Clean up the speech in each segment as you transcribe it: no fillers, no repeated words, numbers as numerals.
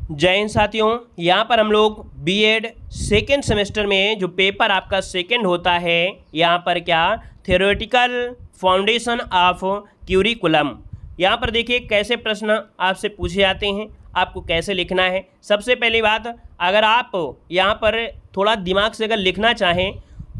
जय हिंद साथियों, यहाँ पर हम लोग बीएड सेकेंड सेमेस्टर में जो पेपर आपका सेकेंड होता है, यहाँ पर क्या थ्योरेटिकल फाउंडेशन ऑफ क्यूरिकुलम, यहाँ पर देखिए कैसे प्रश्न आपसे पूछे जाते हैं, आपको कैसे लिखना है। सबसे पहली बात, अगर आप यहाँ पर थोड़ा दिमाग से अगर लिखना चाहें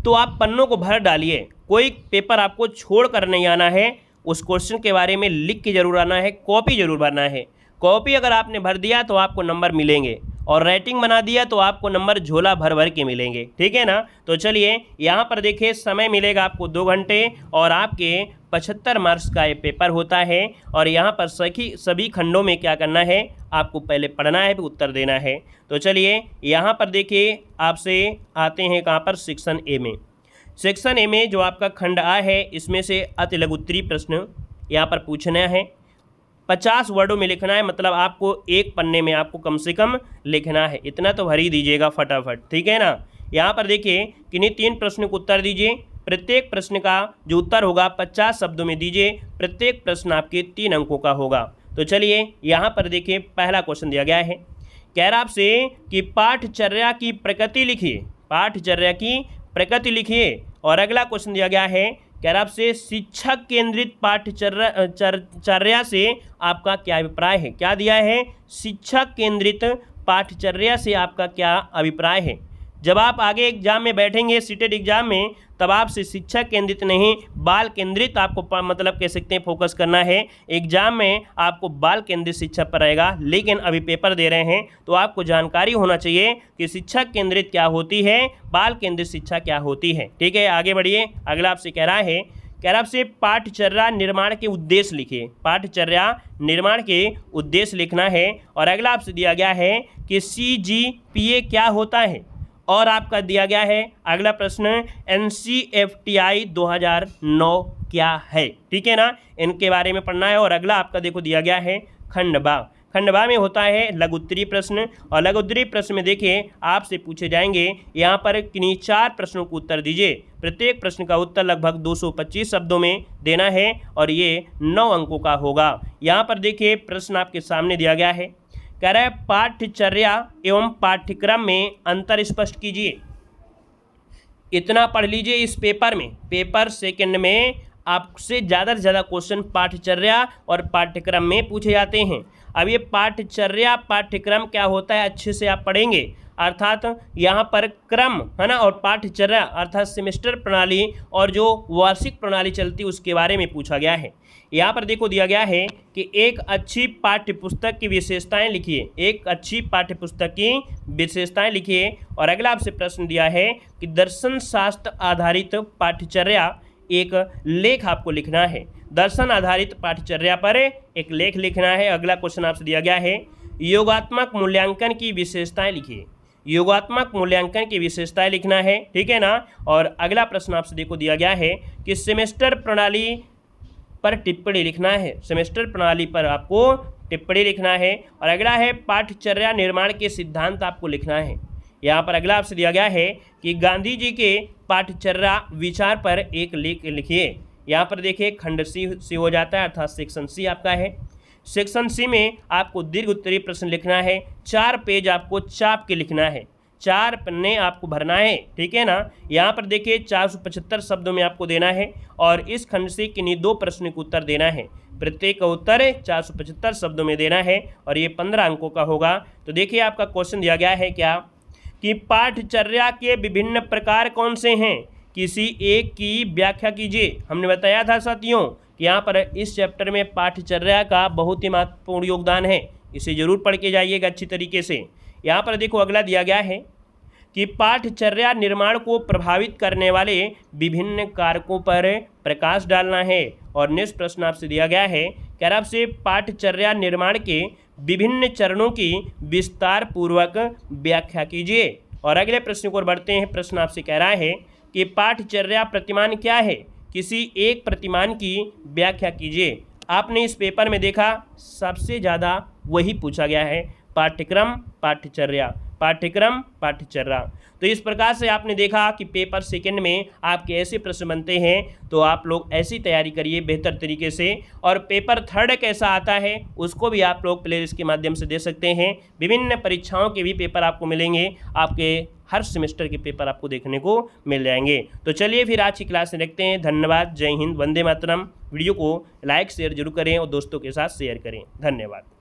तो आप पन्नों को भर डालिए, कोई पेपर आपको छोड़ कर नहीं आना है, उस क्वेश्चन के बारे में लिख के जरूर आना है, कॉपी जरूर भरना है। कॉपी अगर आपने भर दिया तो आपको नंबर मिलेंगे, और राइटिंग बना दिया तो आपको नंबर झोला भर भर के मिलेंगे, ठीक है ना। तो चलिए यहाँ पर देखिए, समय मिलेगा आपको 2 घंटे और आपके 75 मार्क्स का ये पेपर होता है। और यहाँ पर सभी खंडों में क्या करना है, आपको पहले पढ़ना है फिर उत्तर देना है। तो चलिए यहाँ पर देखिए, आपसे आते हैं कहाँ पर, सेक्शन ए में। सेक्शन ए में जो आपका खंड आ है, इसमें से अति लघु उत्तरीय प्रश्न यहाँ पर पूछना है। 50 वर्डों में लिखना है, मतलब आपको एक पन्ने में आपको कम से कम लिखना है, इतना तो भर ही दीजिएगा फटाफट, ठीक है ना। यहाँ पर देखिए किन्हीं 3 प्रश्नों को उत्तर दीजिए, प्रत्येक प्रश्न का जो उत्तर होगा 50 शब्दों में दीजिए, प्रत्येक प्रश्न आपके 3 अंकों का होगा। तो चलिए यहाँ पर देखिए, पहला क्वेश्चन दिया गया है, कह रहा आपसे कि पाठचर्या की प्रकृति लिखिए, पाठचर्या की प्रकृति लिखिए। और अगला क्वेश्चन दिया गया है, कह रहा आपसे शिक्षक केंद्रित पाठचर्या से आपका क्या अभिप्राय है। क्या दिया है, शिक्षक केंद्रित पाठचर्या से आपका क्या अभिप्राय है। जब आप आगे एग्जाम में बैठेंगे, सीटेट एग्जाम में, तब आपसे शिक्षक केंद्रित नहीं बाल केंद्रित आपको मतलब कह सकते हैं फोकस करना है। एग्जाम में आपको बाल केंद्रित शिक्षा पर रहेगा, लेकिन अभी पेपर दे रहे हैं तो आपको जानकारी होना चाहिए कि शिक्षक केंद्रित क्या होती है, बाल केंद्रित शिक्षा क्या होती है, ठीक है। आगे बढ़िए, अगला आपसे कह रहा है, कह रहा आपसे पाठचर्या निर्माण के उद्देश्य लिखिए, पाठचर्या निर्माण के उद्देश्य लिखना है। और अगला आपसे दिया गया है कि CGPA क्या होता है। और आपका दिया गया है अगला प्रश्न, NCFTI 2009 क्या है, ठीक है ना, इनके बारे में पढ़ना है। और अगला आपका देखो दिया गया है खंडबा, खंडबा में होता है लघु उत्तरीय प्रश्न। और लघु उत्तरीय प्रश्न में देखिए आपसे पूछे जाएंगे, यहाँ पर किन्हीं 4 प्रश्नों को उत्तर दीजिए, प्रत्येक प्रश्न का उत्तर लगभग 225 शब्दों में देना है और ये 9 अंकों का होगा। यहाँ पर देखिए प्रश्न आपके सामने दिया गया है, कह रहा है पाठ्यचर्या एवं पाठ्यक्रम में अंतर स्पष्ट कीजिए। इतना पढ़ लीजिए इस पेपर में, पेपर सेकंड में आपसे ज़्यादा से ज़्यादा क्वेश्चन पाठ्यचर्या और पाठ्यक्रम में पूछे जाते हैं। अब ये पाठ्यचर्या पाठ्यक्रम क्या होता है अच्छे से आप पढ़ेंगे, अर्थात यहाँ पर क्रम है ना, और पाठ्यचर्या अर्थात सेमेस्टर प्रणाली और जो वार्षिक प्रणाली चलती है उसके बारे में पूछा गया है। यहाँ पर देखो दिया गया है कि एक अच्छी पाठ्यपुस्तक की विशेषताएं लिखिए, एक अच्छी पाठ्यपुस्तक की विशेषताएं लिखिए। और अगला आपसे प्रश्न दिया है कि दर्शन शास्त्र आधारित पाठ्यचर्या एक लेख आपको लिखना है, दर्शन आधारित पाठ्यचर्या पर एक लेख लिखना है। अगला क्वेश्चन आपसे दिया गया है, योगात्मक मूल्यांकन की विशेषताएं लिखिए, योगात्मक मूल्यांकन की विशेषताएं लिखना है, ठीक है ना। और अगला प्रश्न आपसे देखो दिया गया है कि सेमेस्टर प्रणाली पर टिप्पणी लिखना है, सेमेस्टर प्रणाली पर आपको टिप्पणी लिखना है। और अगला है पाठ्यचर्या निर्माण के सिद्धांत आपको लिखना है। यहाँ पर अगला आपसे दिया गया है कि गांधी जी के पाठ्यचर्या विचार पर एक लेख लिखिए। यहाँ पर देखिए खंड सी हो जाता है, अर्थात सेक्शन सी आपका है। सेक्शन सी में आपको दीर्घ उत्तरीय प्रश्न लिखना है, 4 पेज आपको चाप के लिखना है, 4 पन्ने आपको भरना है, ठीक है ना। यहाँ पर देखिए 475 शब्दों में आपको देना है और इस खंड से किन्हीं 2 प्रश्न को उत्तर देना है, प्रत्येक का उत्तर 475 शब्दों में देना है और ये 15 अंकों का होगा। तो देखिए आपका क्वेश्चन दिया गया है क्या, कि पाठ्यचर्या के विभिन्न प्रकार कौन से हैं, किसी एक की व्याख्या कीजिए। हमने बताया था साथियों कि यहाँ पर इस चैप्टर में पाठ्यचर्या का बहुत ही महत्वपूर्ण योगदान है, इसे जरूर पढ़ के जाइएगा अच्छी तरीके से। यहाँ पर देखो अगला दिया गया है कि पाठ्यचर्या निर्माण को प्रभावित करने वाले विभिन्न कारकों पर प्रकाश डालना है। और नेक्स्ट प्रश्न आपसे दिया गया है, कह रहा आपसे पाठ्यचर्या निर्माण के विभिन्न चरणों की विस्तार पूर्वक व्याख्या कीजिए। और अगले प्रश्न को बढ़ते हैं, प्रश्न आपसे कह रहा है कि पाठ्यचर्या प्रतिमान क्या है, किसी एक प्रतिमान की व्याख्या कीजिए। आपने इस पेपर में देखा सबसे ज़्यादा वही पूछा गया है, पाठ्यक्रम पाठ्यचर्या। पाठ्यक्रम पाठ्यचर्या। तो इस प्रकार से आपने देखा कि पेपर सेकंड में आपके ऐसे प्रश्न बनते हैं, तो आप लोग ऐसी तैयारी करिए बेहतर तरीके से। और पेपर थर्ड कैसा आता है उसको भी आप लोग प्लेलिस्ट के माध्यम से दे सकते हैं। विभिन्न परीक्षाओं के भी पेपर आपको मिलेंगे, आपके हर सेमेस्टर के पेपर आपको देखने को मिल जाएंगे। तो चलिए फिर आज की क्लास में रखते हैं। धन्यवाद, जय हिंद, वंदे मातरम। वीडियो को लाइक शेयर जरूर करें और दोस्तों के साथ शेयर करें। धन्यवाद।